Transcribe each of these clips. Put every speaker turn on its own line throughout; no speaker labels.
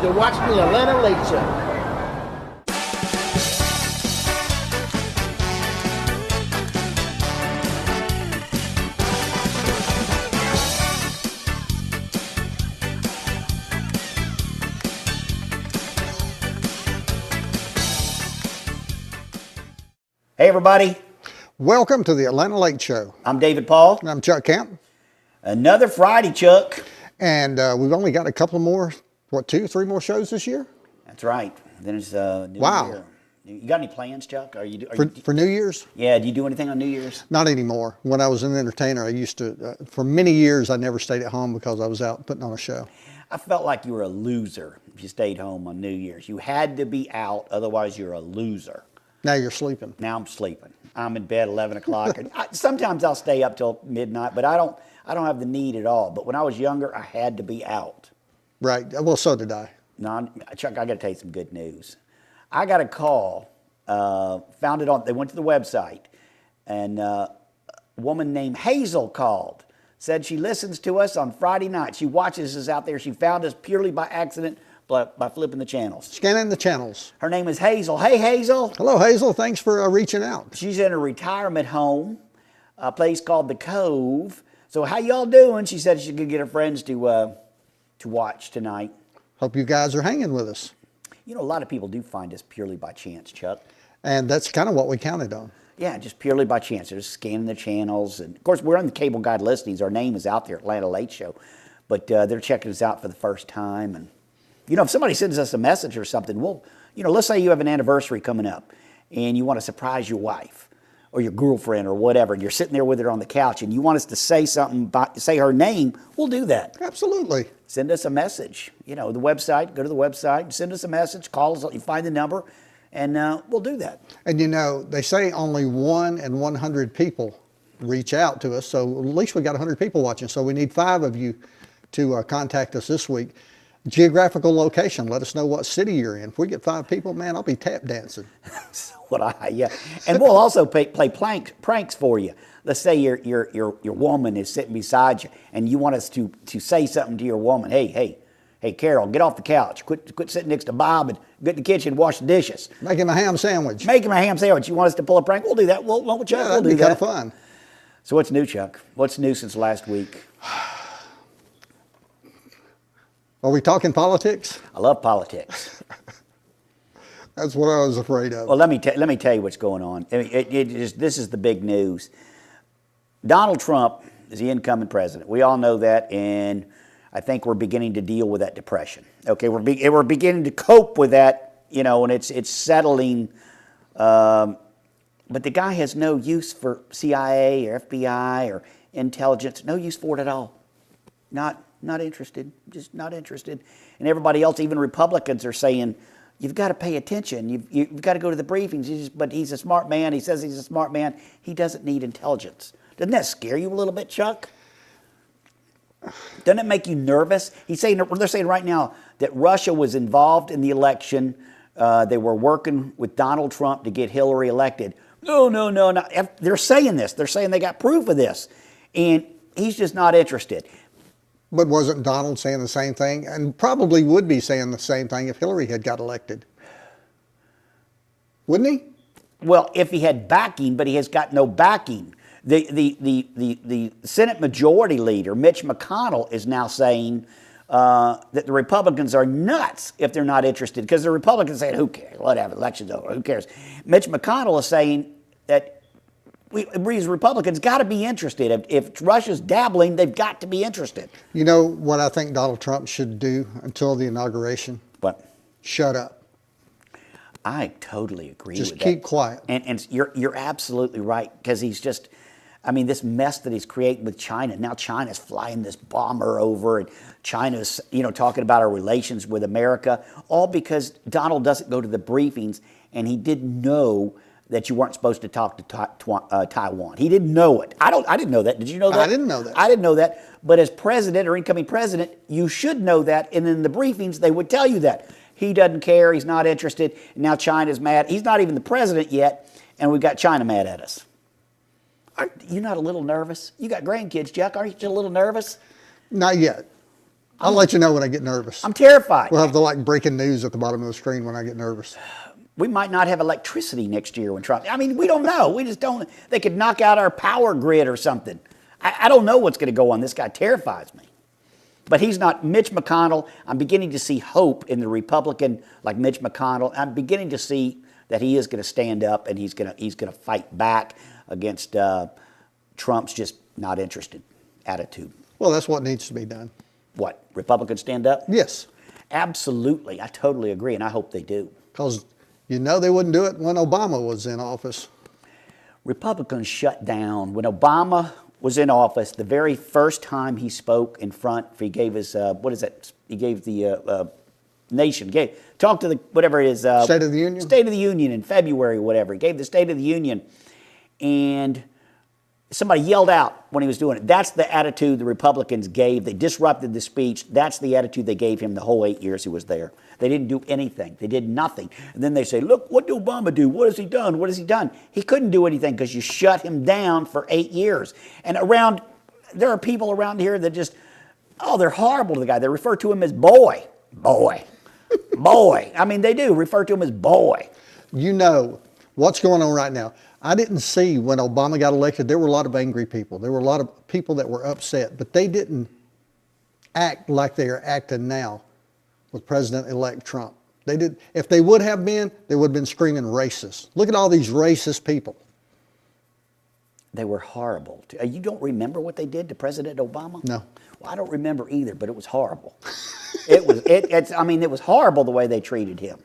to watch the Atlanta Late Show.
Hey, everybody.
Welcome to the Atlanta Late Show.
I'm David Paul.
And I'm Chuck Camp.
Another Friday, Chuck.
And we've only got a couple more, 2 or 3 more shows this year?
That's right. Then it's New
Wow.
Year. You got any plans, Chuck?
For New Year's?
Yeah, do you do anything on New Year's?
Not anymore. When I was an entertainer, I used to, for many years, I never stayed at home because I was out putting on a show.
I felt like you were a loser if you stayed home on New Year's. You had to be out, otherwise you're a loser.
Now you're sleeping.
Now I'm sleeping. I'm in bed 11 o'clock. And sometimes I'll stay up till midnight, but I don't have the need at all. But when I was younger, I had to be out.
Right. Well, so did I.
No, Chuck, I got to tell you some good news. I got a call, found it on, they went to the website, and a woman named Hazel called, said she listens to us on Friday night. She watches us out there. She found us purely by accident by flipping the channels.
Scanning the channels.
Her name is Hazel. Hey, Hazel.
Hello, Hazel. Thanks for reaching out.
She's in a retirement home, a place called The Cove. So how y'all doing? She said she could get her friends to watch tonight.
Hope you guys are hanging with us.
You know, a lot of people do find us purely by chance, Chuck.
And that's kind of what we counted on.
Yeah, just purely by chance. They're just scanning the channels. And of course, we're on the cable guide listings. Our name is out there, Atlanta Late Show. But they're checking us out for the first time. And, you know, if somebody sends us a message or something, let's say you have an anniversary coming up and you want to surprise your wife or your girlfriend or whatever, and you're sitting there with her on the couch and you want us to say something, say her name, we'll do that.
Absolutely.
Send us a message. You know, the website, go to the website, send us a message, call us, you find the number, and we'll do that.
And you know, they say only 1 in 100 people reach out to us, so at least we got 100 people watching, so we need 5 of you to contact us this week. Geographical location, let us know what city you're in. If we get 5 people, man, I'll be tap dancing.
Yeah. And we'll also play pranks for you. Let's say your woman is sitting beside you and you want us to say something to your woman. Hey, Carol, get off the couch. Quit sitting next to Bob and get in the kitchen and wash the dishes.
Make him a ham sandwich.
Make him a ham sandwich. You want us to pull a prank? We'll do that. Chuck,
yeah,
we'll
that'd
do
be
that.
kind of fun.
So what's new, Chuck? What's new since last week?
Are we talking politics?
I love politics.
That's what I was afraid of.
Well, let me tell you what's going on. This is the big news. Donald Trump is the incoming president. We all know that, and I think we're beginning to deal with that depression. Okay, we're beginning to cope with that, you know, and it's settling. But the guy has no use for CIA or FBI or intelligence. No use for it at all. Not interested. Just not interested. And everybody else, even Republicans, are saying, you've got to pay attention. You've got to go to the briefings. But he's a smart man. He says he's a smart man. He doesn't need intelligence. Doesn't that scare you a little bit, Chuck? Doesn't it make you nervous? They're saying right now that Russia was involved in the election. They were working with Donald Trump to get Hillary elected. No. They're saying this. They're saying they got proof of this. And he's just not interested.
But wasn't Donald saying the same thing? And probably would be saying the same thing if Hillary had got elected. Wouldn't he?
Well, if he had backing, but he has got no backing. The Senate Majority Leader, Mitch McConnell, is now saying that the Republicans are nuts if they're not interested. Because the Republicans saying, who cares? Whatever, election's over, who cares? Mitch McConnell is saying that these Republicans got to be interested. If Russia's dabbling, they've got to be interested.
You know what I think Donald Trump should do until the inauguration?
What?
Shut up.
I totally agree with that.
Just keep quiet.
And you're absolutely right, because he's just, I mean, this mess that he's creating with China. Now China's flying this bomber over, and China's, talking about our relations with America, all because Donald doesn't go to the briefings, and he didn't know that you weren't supposed to talk to Taiwan. He didn't know it. I didn't know that. Did you know that?
I didn't know that.
I didn't know that. But as president or incoming president, you should know that. And in the briefings, they would tell you that. He doesn't care. He's not interested. Now China's mad. He's not even the president yet, and we've got China mad at us. Are you not a little nervous? You got grandkids, Chuck. Aren't you a little nervous?
Not yet. I'll let you know when I get nervous.
I'm terrified.
We'll have the breaking news at the bottom of the screen when I get nervous.
We might not have electricity next year when Trump. I mean, we don't know. We just don't. They could knock out our power grid or something. I don't know what's going to go on. This guy terrifies me. But he's not. Mitch McConnell, I'm beginning to see hope in the Republican like Mitch McConnell. I'm beginning to see that he is going to stand up and he's going to fight back against Trump's just not interested attitude.
Well, that's what needs to be done.
What, Republicans stand up?
Yes.
Absolutely. I totally agree, and I hope they do.
Because they wouldn't do it when Obama was in office.
Republicans shut down. When Obama was in office, the very first time he spoke in front, he gave his, he gave the nation, talked to the, whatever it is.
State of the Union?
State of the Union in February or whatever. He gave the State of the Union, and somebody yelled out when he was doing it. That's the attitude the Republicans gave. They disrupted the speech. That's the attitude they gave him the whole 8 years he was there. They didn't do anything. They did nothing. And then they say, look, what did Obama do? What has he done? What has he done? He couldn't do anything because you shut him down for 8 years. And there are people around here that just, they're horrible to the guy. They refer to him as boy. Boy. Boy. I mean, they do refer to him as boy.
You know what's going on right now. I didn't see when Obama got elected, there were a lot of angry people. There were a lot of people that were upset, but they didn't act like they are acting now with President-elect Trump. They did. If they would have been, they would have been screaming racist. Look at all these racist people.
They were horrible. You don't remember what they did to President Obama?
No.
Well, I don't remember either, but it was horrible. It was horrible the way they treated him.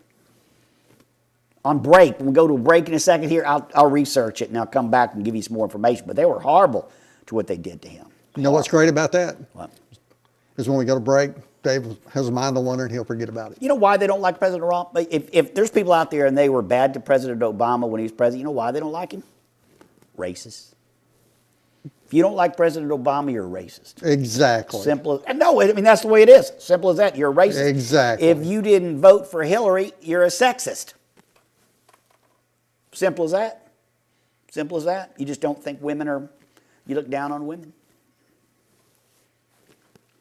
On break, when we go to a break in a second here, I'll research it and I'll come back and give you some more information. But they were horrible to what they did to him.
You know what's great about that?
What?
Is when we go to break, Dave has a mind on wonder and he'll forget about it.
You know why they don't like President Obama? If there's people out there and they were bad to President Obama when he was president, you know why they don't like him? Racist. If you don't like President Obama, you're a racist.
Exactly.
Simple as, no, I mean, that's the way it is. Simple as that. You're a racist.
Exactly.
If you didn't vote for Hillary, you're a sexist. Simple as that. Simple as that. You just don't think you look down on women.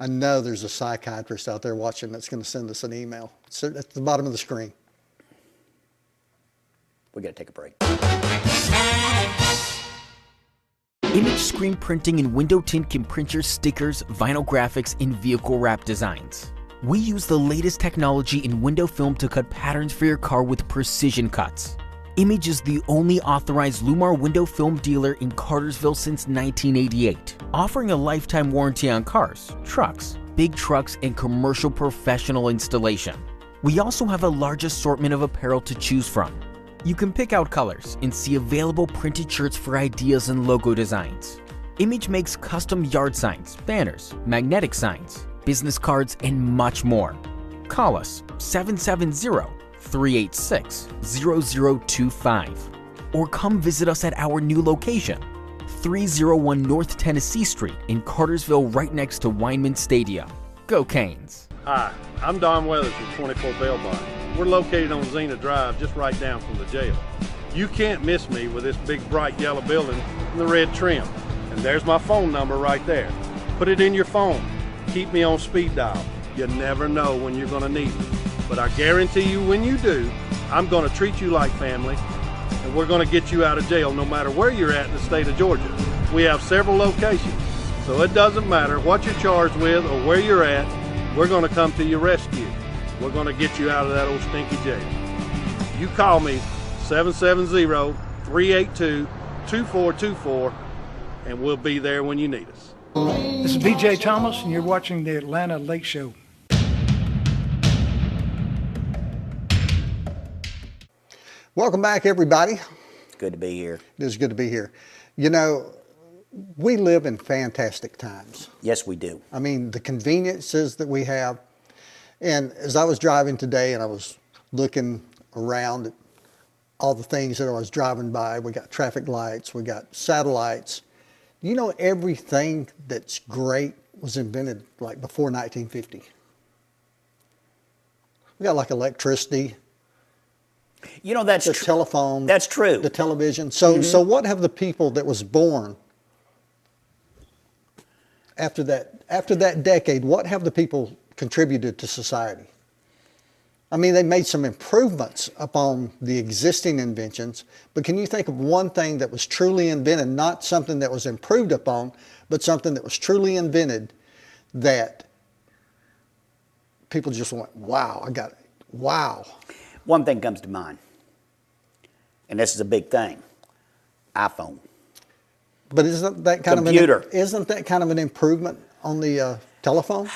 I know there's a psychiatrist out there watching that's going to send us an email. It's at the bottom of the screen.
We got to take a break.
Image screen printing and window tint can print your stickers, vinyl graphics, and vehicle wrap designs. We use the latest technology in window film to cut patterns for your car with precision cuts. Image is the only authorized Lumar window film dealer in Cartersville since 1988, offering a lifetime warranty on cars, trucks, big trucks, and commercial professional installation. We also have a large assortment of apparel to choose from. You can pick out colors and see available printed shirts for ideas and logo designs. Image makes custom yard signs, banners, magnetic signs, business cards, and much more. Call us 770-386-0025 or come visit us at our new location, 301 North Tennessee Street in Cartersville, right next to Weinman Stadium. Go Canes!
Hi, I'm Don Weathers with 24 Bail Bonds. We're located on Xena Drive, just right down from the jail. You can't miss me with this big bright yellow building and the red trim. And there's my phone number right there. Put it in your phone. Keep me on speed dial. You never know when you're gonna need me. But I guarantee you when you do, I'm gonna treat you like family, and we're gonna get you out of jail no matter where you're at in the state of Georgia. We have several locations, so it doesn't matter what you're charged with or where you're at, we're gonna come to your rescue. We're gonna get you out of that old stinky jail. You call me 770-382-2424, and we'll be there when you need us.
This is BJ Thomas, and you're watching the Atlanta Lake Show.
Welcome back, everybody.
It's good to be here.
It is good to be here. You know, we live in fantastic times.
Yes, we do.
I mean, the conveniences that we have. And as I was driving today and I was looking around at all the things that I was driving by, we got traffic lights, we got satellites. You know, everything that's great was invented like before 1950. We got like electricity.
You know, that's
the
true.
telephone.
That's true.
The television. So what have the people that was born after that decade, what have the people contributed to society. I mean, they made some improvements upon the existing inventions, but can you think of one thing that was truly invented, not something that was improved upon, but something that was truly invented that people just went, wow, I got it, wow.
One thing comes to mind, and this is a big thing: iPhone.
But isn't that kind
Computer.
of isn't that kind of an improvement on the telephone?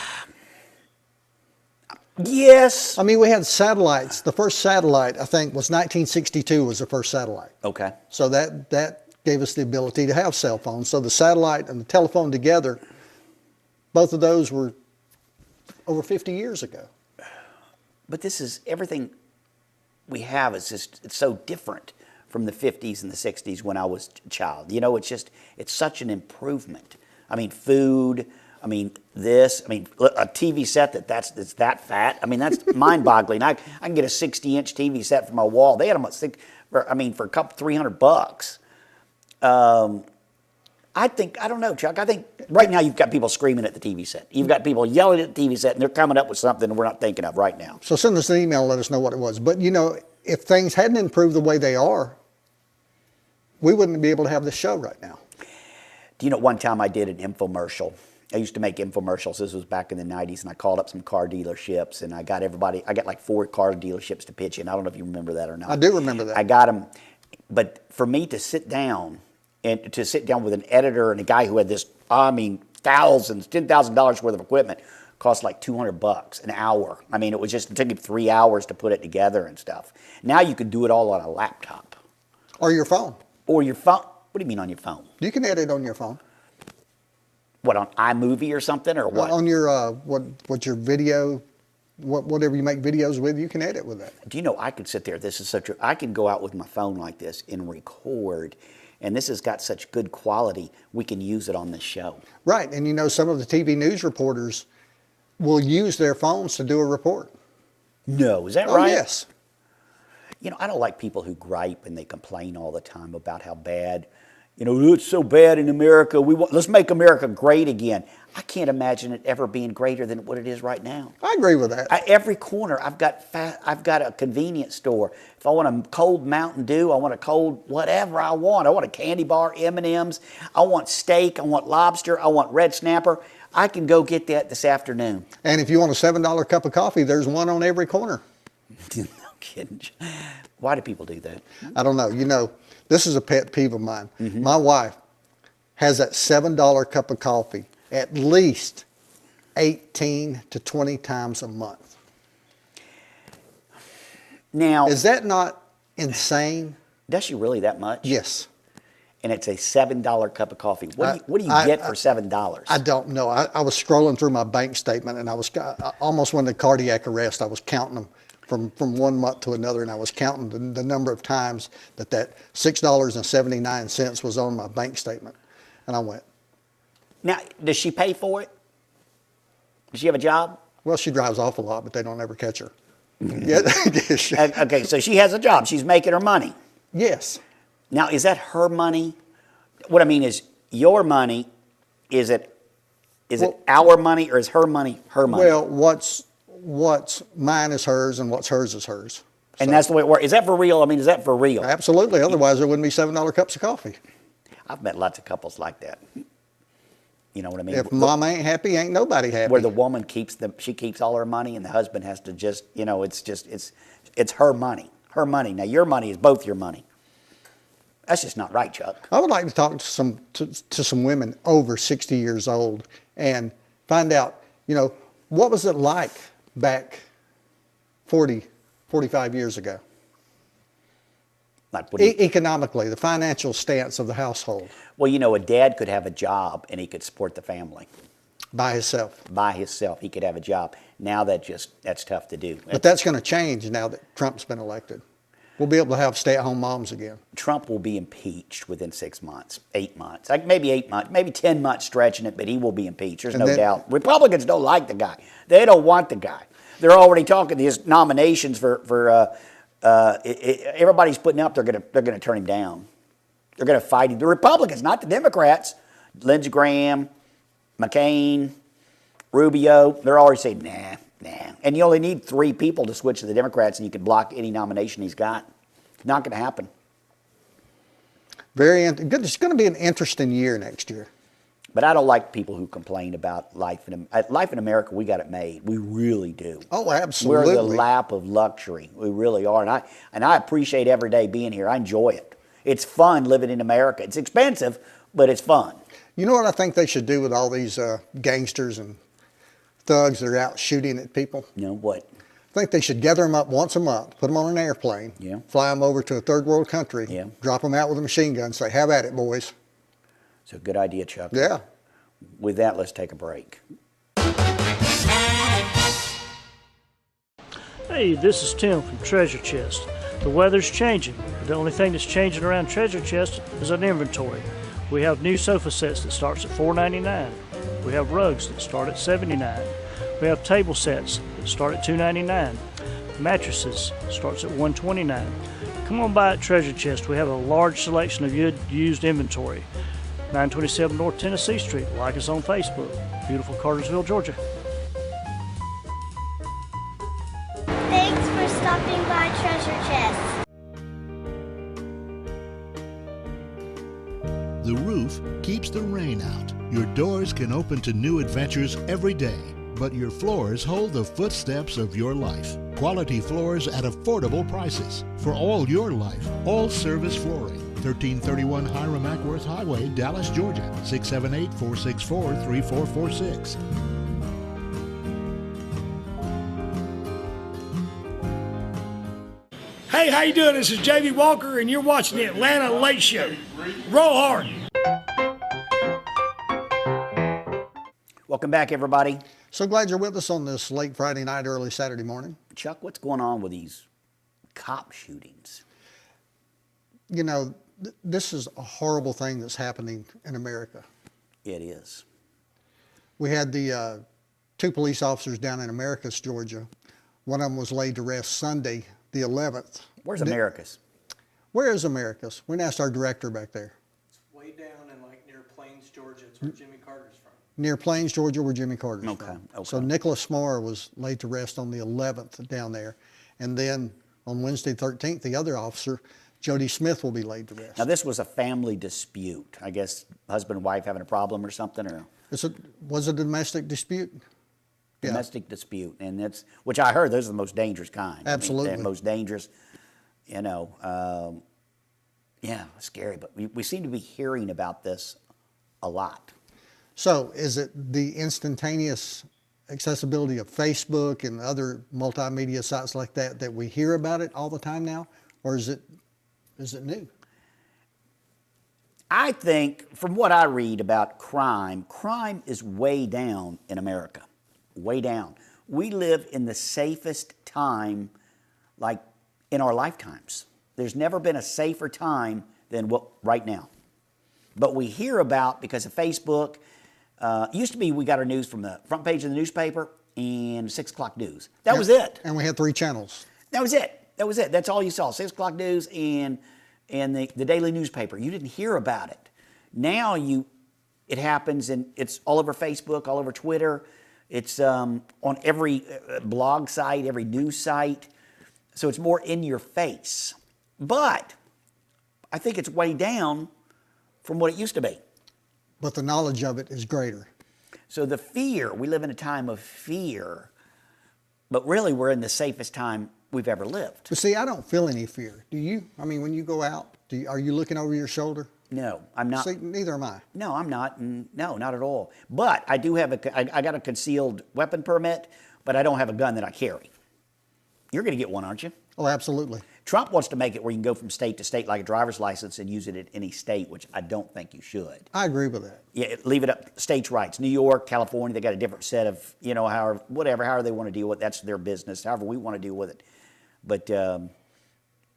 Yes.
I mean, we had satellites. The first satellite, I think, was 1962 was the first satellite.
Okay.
So that gave us the ability to have cell phones. So the satellite and the telephone together, both of those were over 50 years ago.
But this is everything we have is just, it's so different from the 50s and the 60s when I was a child. You know, it's such an improvement. I mean, food, I mean, this, I mean, a TV set that's that fat. I mean, that's mind-boggling. I can get a 60-inch TV set for my wall. They had them for a couple, $300. I don't know, Chuck. I think right now you've got people screaming at the TV set. You've got people yelling at the TV set, and they're coming up with something we're not thinking of right now.
So send us an email, let us know what it was. But, you know, if things hadn't improved the way they are, we wouldn't be able to have this show right now.
Do you know, one time I did an infomercial. I used to make infomercials. This was back in the 90s, and I called up some car dealerships, and I got like 4 car dealerships to pitch in. I don't know if you remember that or not.
I do remember that.
I got them. But for me to sit down with an editor and a guy who had this, I mean, $10,000 worth of equipment, cost like $200 an hour. I mean, it took him 3 hours to put it together and stuff. Now you can do it all on a laptop.
Or your phone.
Or your phone. What do you mean on your phone?
You can edit on your phone.
What, on iMovie or something, or what?
On your, what's your video, whatever you make videos with, you can edit with that.
Do you know, I could sit there, I could go out with my phone like this and record, and this has got such good quality, we can use it on this show.
Right, and you know, some of the TV news reporters will use their phones to do a report.
No, is that
Oh,
right?
yes.
You know, I don't like people who gripe and they complain all the time about how bad, you know, it's so bad in America. Let's make America great again. I can't imagine it ever being greater than what it is right now.
I agree with that.
Every corner, I've got a convenience store. If I want a cold Mountain Dew, I want a cold whatever I want. I want a candy bar, M&Ms. I want steak. I want lobster. I want red snapper. I can go get that this afternoon.
And if you want a $7 cup of coffee, there's one on every corner.
No kidding. Why do people do that?
I don't know. You know, this is a pet peeve of mine. Mm-hmm. My wife has that $7 cup of coffee at least 18 to 20 times a month.
Now,
is that not insane?
Does she really that much?
Yes.
And it's a $7 cup of coffee. What do you get for $7?
I don't know. I was scrolling through my bank statement, and I almost went into cardiac arrest. I was counting them from 1 month to another, and I was counting the number of times that $6.79 was on my bank statement. And I went.
Now, does she pay for it? Does she have a job?
Well, she drives off a lot, but they don't ever catch her. Yeah.
Okay, so she has a job. She's making her money.
Yes.
Now, is that her money? What I mean is, your money, is it our money, or is her money her money?
Well, what's mine is hers, and what's hers is hers.
And that's the way it works. Is that for real? I mean, is that for real?
Absolutely. Otherwise, there wouldn't be $7 cups of coffee.
I've met lots of couples like that. You know what I mean?
If mom ain't happy, ain't nobody happy.
Where the woman keeps all her money, and the husband has to just, you know, it's her money. Her money. Now, your money is both your money. That's just not right, Chuck.
I would like to talk to some women over 60 years old and find out, you know, what was it like back 40, 45 years ago?
Like
economically, the financial stance of the household.
Well, you know, a dad could have a job and he could support the family.
By himself.
By himself, he could have a job. Now that's tough to do.
But that's going to change now that Trump's been elected. We'll be able to have stay-at-home moms again.
Trump will be impeached within 6 months, 8 months, like maybe 8 months, maybe 10 months stretching it, but he will be impeached. There's no doubt. Republicans don't like the guy. They don't want the guy. They're already talking his nominations for everybody's putting up. They're gonna turn him down. They're gonna fight him. The Republicans, not the Democrats. Lindsey Graham, McCain, Rubio, they're always saying, nah. And you only need 3 people to switch to the Democrats and you can block any nomination he's got. It's not going to happen.
It's going to be an interesting year next year.
But I don't like people who complain about life in America. We got it made. We really do.
Oh, absolutely.
We're the lap of luxury. We really are. And I appreciate every day being here. I enjoy it. It's fun living in America. It's expensive, but it's fun.
You know what I think they should do with all these gangsters and thugs that are out shooting at people?
You know what?
I think they should gather them up once a month, put them on an airplane, fly them over to a third world country, drop them out with a machine gun, say, have at it, boys.
It's a good idea, Chuck.
Yeah.
With that, let's take a break.
Hey, this is Tim from Treasure Chest. The weather's changing, but the only thing that's changing around Treasure Chest is an inventory. We have new sofa sets that starts at $4.99. We have rugs that start at $79. We have table sets that start at $2.99. Mattresses starts at $129. Come on by at Treasure Chest. We have a large selection of good used inventory. 927 North Tennessee Street. Like us on Facebook. Beautiful Cartersville, Georgia.
Thanks for stopping by Treasure Chest.
The roof keeps the rain out. Your doors can open to new adventures every day, but your floors hold the footsteps of your life. Quality floors at affordable prices. For all your life, all service flooring. 1331 Hiram Ackworth Highway, Dallas, Georgia. 678-464-3446.
Hey, how you doing? This is J.V. Walker, and you're watching the Atlanta Late Show. Roll hard.
Welcome back, everybody.
So glad you're with us on this late Friday night, early Saturday morning.
Chuck, what's going on with these cop shootings?
You know, this is a horrible thing that's happening in America.
It is.
We had the 2 police officers down in Americus, Georgia. One of them was laid to rest Sunday, the 11th.
Where's Americus?
Where is Americus? We asked our director back there.
It's way down in near Plains, Georgia. It's where Jimmy Carter's from.
Near Plains, Georgia, where Jimmy Carter's from.
Okay.
So Nicholas Moore was laid to rest on the 11th down there. And then on Wednesday, 13th, the other officer, Jody Smith, will be laid to rest.
Now, this was a family dispute. I guess husband and wife having a problem or something, or
Was it a domestic dispute?
Domestic dispute, and that's which I heard. Those are the most dangerous kind.
Absolutely,
I mean, the most dangerous. You know, scary. But we seem to be hearing about this a lot.
So, is it the instantaneous accessibility of Facebook and other multimedia sites like that we hear about it all the time now, or is it new?
I think, from what I read about crime is way down in America. Way down. We live in the safest time, in our lifetimes. There's never been a safer time than right now. But we hear about, because of Facebook, it used to be we got our news from the front page of the newspaper and 6 o'clock news. That was it.
And we had 3 channels.
That was it. That's all you saw. 6 o'clock news and the daily newspaper. You didn't hear about it. Now it happens, and it's all over Facebook, all over Twitter. It's on every blog site, every news site. So it's more in your face. But I think it's way down from what it used to be.
But the knowledge of it is greater.
So the fear, we live in a time of fear, but really we're in the safest time we've ever lived.
But see, I don't feel any fear. Do you? I mean, when you go out, are you looking over your shoulder?
No, I'm not.
See, neither am I.
No, I'm not. No, not at all. But I do have I got a concealed weapon permit, but I don't have a gun that I carry. You're going to get one, aren't you?
Oh, absolutely.
Trump wants to make it where you can go from state to state like a driver's license and use it at any state, which I don't think you should.
I agree with that.
Yeah, leave it up states' rights. New York, California, they got a different set of, however they want to deal with it. That's their business, however we want to deal with it. But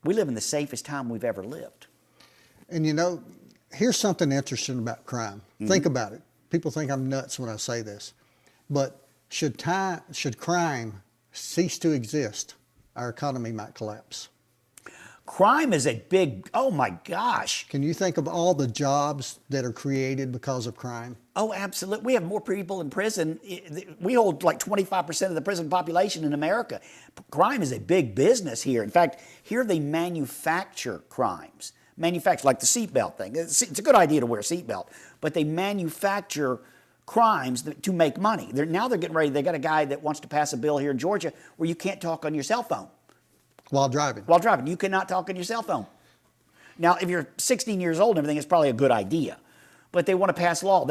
we live in the safest time we've ever lived.
And here's something interesting about crime. Mm-hmm. Think about it. People think I'm nuts when I say this. But should crime cease to exist, our economy might collapse.
Crime is a big, oh my gosh.
Can you think of all the jobs that are created because of crime?
Oh, absolutely. We have more people in prison. We hold like 25% of the prison population in America. Crime is a big business here. In fact, here they manufacture crimes. Manufacture, like the seatbelt thing. It's a good idea to wear a seatbelt, but they manufacture crimes to make money. Now they're getting ready. They got a guy that wants to pass a bill here in Georgia where you can't talk on your cell phone.
While driving.
While driving. You cannot talk on your cell phone. Now, if you're 16 years old and everything, it's probably a good idea. But they want to pass law.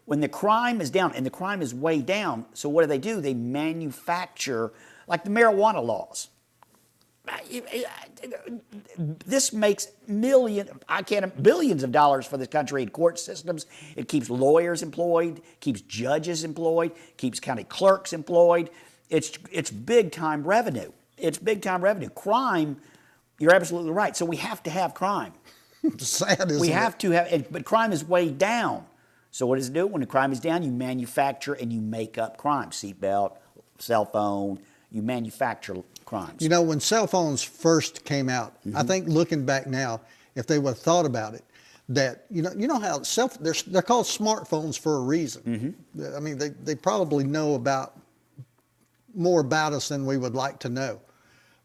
When the crime is down, and the crime is way down, so what do? They manufacture, like the marijuana laws. This makes billions of dollars for this country in court systems. It keeps lawyers employed, keeps judges employed, keeps county clerks employed. It's big time revenue. It's big time revenue. Crime, you're absolutely right. So we have to have crime.
Sad, isn't it?
We have to have, but crime is way down. So what does it do? When the crime is down, you manufacture and you make up crime. Seatbelt, cell phone, you manufacture crimes.
You know, when cell phones first came out, I think looking back now, if they would have thought about it, that, you know how they're called smartphones for a reason. I mean, they probably know more about us than we would like to know.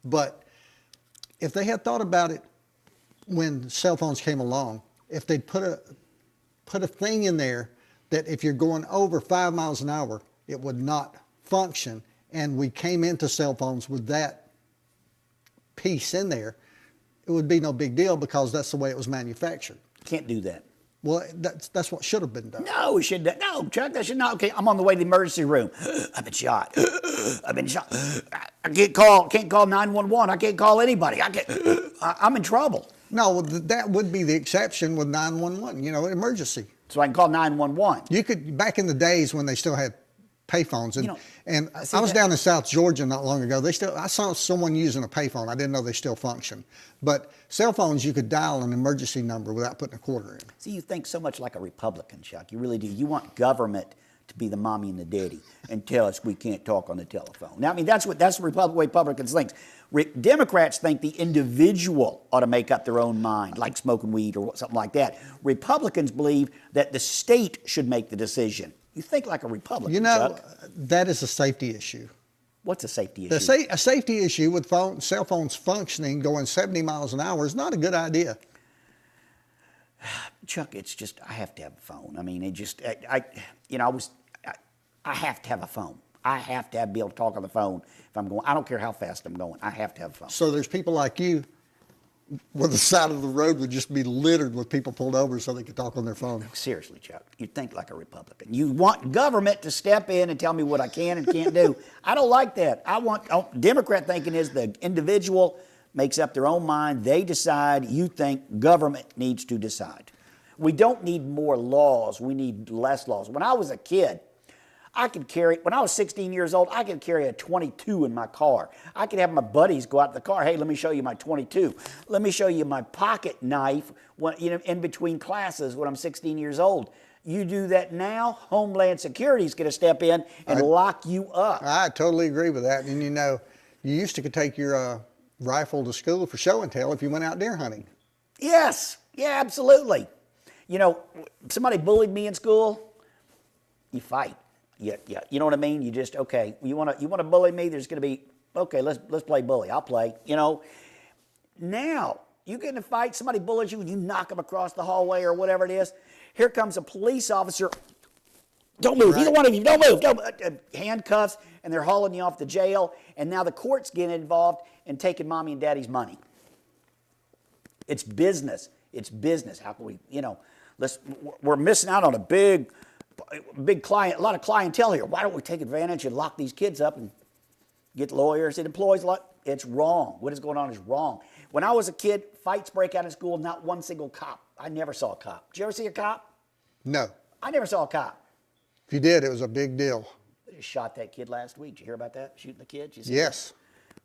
But if they had thought about it when cell phones came along, if they'd put a thing in there that if you're going over 5 miles an hour, it would not function, and we came into cell phones with that piece in there, it would be no big deal because that's the way it was manufactured.
Can't do that.
Well, that's what should have been done.
No, we should. No, Chuck, that should not. Okay, I'm on the way to the emergency room. I've been shot. I've been shot. I can't call 911. I can't call anybody. I'm in trouble.
No, that would be the exception with 911, emergency.
So I can call 911.
You could, back in the days when they still had payphones, and I was down in South Georgia not long ago. I saw someone using a payphone. I didn't know they still function. But cell phones, you could dial an emergency number without putting a quarter in.
See, you think so much like a Republican, Chuck. You really do. You want government to be the mommy and the daddy and tell us we can't talk on the telephone. Now, I mean, that's the way Republicans think. Democrats think the individual ought to make up their own mind, like smoking weed or something like that. Republicans believe that the state should make the decision. You think like a Republican, Chuck.
That is a safety issue.
What's a safety issue?
A safety issue with cell phones functioning going 70 miles an hour is not a good idea.
Chuck, it's just, I have to have a phone. I mean, I have to have a phone. I have to be able to talk on the phone if I'm going. I don't care how fast I'm going. I have to have a phone.
So there's people like you where the side of the road would just be littered with people pulled over so they could talk on their phone.
Seriously, Chuck, you think like a Republican. You want government to step in and tell me what I can and can't do. I don't like that. Democrat thinking is the individual makes up their own mind. They decide. You think government needs to decide. We don't need more laws. We need less laws. When I was a kid, when I was 16 years old, I could carry a .22 in my car. I could have my buddies go out to the car. Hey, let me show you my .22. Let me show you my pocket knife in between classes when I'm 16 years old. You do that now, Homeland Security's going to step in and lock you up. I
totally agree with that. And you used to take your rifle to school for show and tell if you went out deer hunting.
Yes. Yeah, absolutely. Somebody bullied me in school, you fight. Yeah, you know what I mean? You just, okay, you want to bully me, there's going to be, okay, let's play bully. I'll play, Now, you get in a fight, somebody bullies you, and you knock them across the hallway or whatever it is. Here comes a police officer. Don't move, either one of you, don't move. Handcuffs, and they're hauling you off to jail, and now the court's getting involved and taking mommy and daddy's money. It's business. It's business. How can we, we're missing out on a big client, a lot of clientele here. Why don't we take advantage and lock these kids up and get lawyers? It employs a lot. It's wrong. What is going on is wrong. When I was a kid, fights break out in school, not one single cop. I never saw a cop. Did you ever see a cop?
No.
I never saw a cop.
If you did, it was a big deal.
They just shot that kid last week. Did you hear about that? Shooting the kid?
Yes.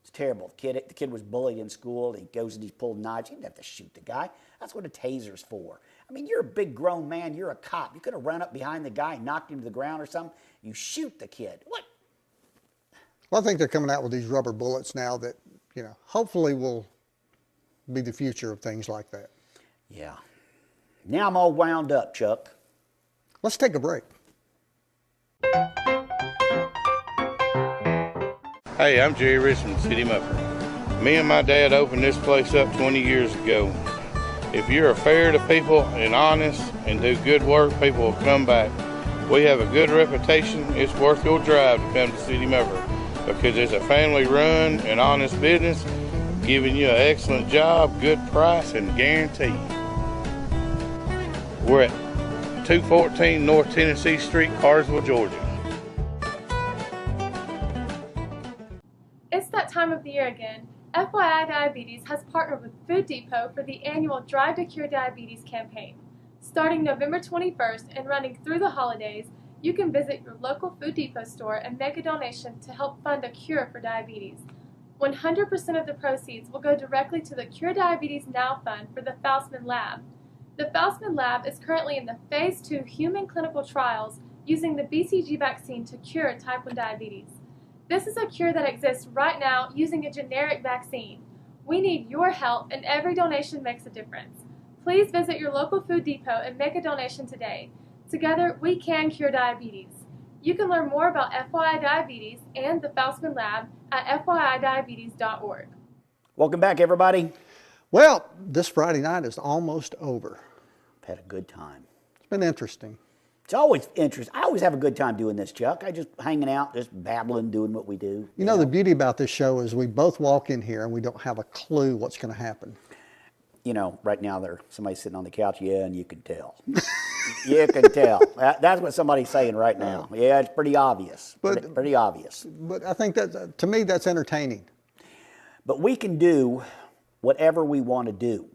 It's terrible. The kid was bullied in school. He goes and he's pulled knives. You didn't have to shoot the guy. That's what a taser's for. I mean, you're a big grown man. You're a cop. You could have run up behind the guy and knocked him to the ground or something. You shoot the kid. What?
Well, I think they're coming out with these rubber bullets now that, hopefully will be the future of things like that.
Yeah. Now I'm all wound up, Chuck.
Let's take a break.
Hey, I'm Jerry Richmond, City Mucker. Me and my dad opened this place up 20 years ago. If you're fair to people and honest and do good work, people will come back. We have a good reputation. It's worth your drive to come to City Mucker because it's a family-run and honest business, giving you an excellent job, good price, and guarantee. We're at 214 North Tennessee Street, Cartersville, Georgia.
It's that time of the year again. FYI Diabetes has partnered with Food Depot for the annual Drive to Cure Diabetes campaign. Starting November 21st and running through the holidays, you can visit your local Food Depot store and make a donation to help fund a cure for diabetes. 100% of the proceeds will go directly to the Cure Diabetes Now Fund for the Faustman Lab. The Faustman Lab is currently in the Phase 2 human clinical trials using the BCG vaccine to cure type 1 diabetes. This is a cure that exists right now using a generic vaccine. We need your help, and every donation makes a difference. Please visit your local Food Depot and make a donation today. Together, we can cure diabetes. You can learn more about FYI Diabetes and the Faustman Lab at fyidiabetes.org.
Welcome back, everybody.
Well, this Friday night is almost over.
I've had a good time.
It's been interesting.
It's always interesting. I always have a good time doing this, Chuck. I just hanging out, just babbling, doing what we do.
You know, the beauty about this show is we both walk in here and we don't have a clue what's going to happen.
You know, right now there's somebody sitting on the couch, yeah, and you can tell. You can tell. That's what somebody's saying right now. Yeah, it's pretty obvious. Pretty obvious.
But I think that, to me, that's entertaining.
But we can do whatever we want to do,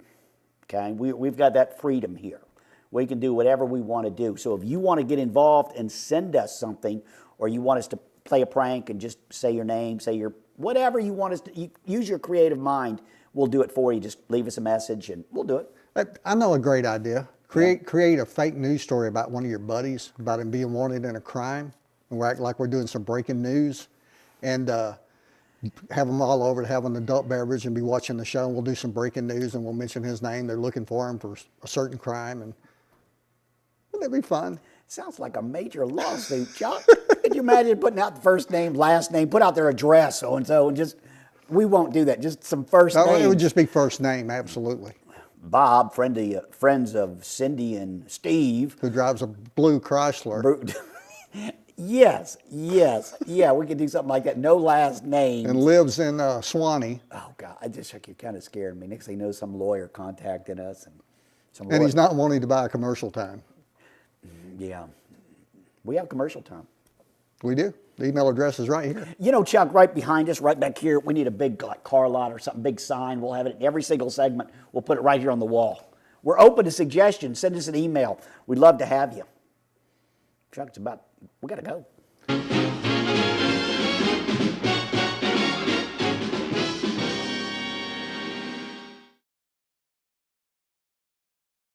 okay? We've got that freedom here. We can do whatever we want to do. So if you want to get involved and send us something, or you want us to play a prank and just say your name, say your, whatever you want us to, use your creative mind, we'll do it for you. Just leave us a message and we'll do it.
I know a great idea. Create a fake news story about one of your buddies, about him being wanted in a crime, and we're acting like we're doing some breaking news, and have them all over to have an adult beverage and be watching the show, and we'll do some breaking news and we'll mention his name. They're looking for him for a certain crime, and wouldn't that be fun?
Sounds like a major lawsuit, Chuck. Could you imagine putting out the first name, last name, put out their address, so-and-so, and just, we won't do that, just some first names.
No, it would just be first name, absolutely.
Bob, friends of Cindy and Steve.
Who drives a blue Chrysler.
Yes, yeah, we could do something like that. No last name.
And lives in Swanee.
Oh, God, you kind of scared me. Next thing you know, some lawyer contacted us.
And he's not wanting to buy a commercial time.
Yeah. We have commercial time.
We do. The email address is right here.
You know, Chuck, right behind us, right back here, we need a big car lot or something, big sign. We'll have it in every single segment. We'll put it right here on the wall. We're open to suggestions. Send us an email. We'd love to have you. Chuck, we got to go.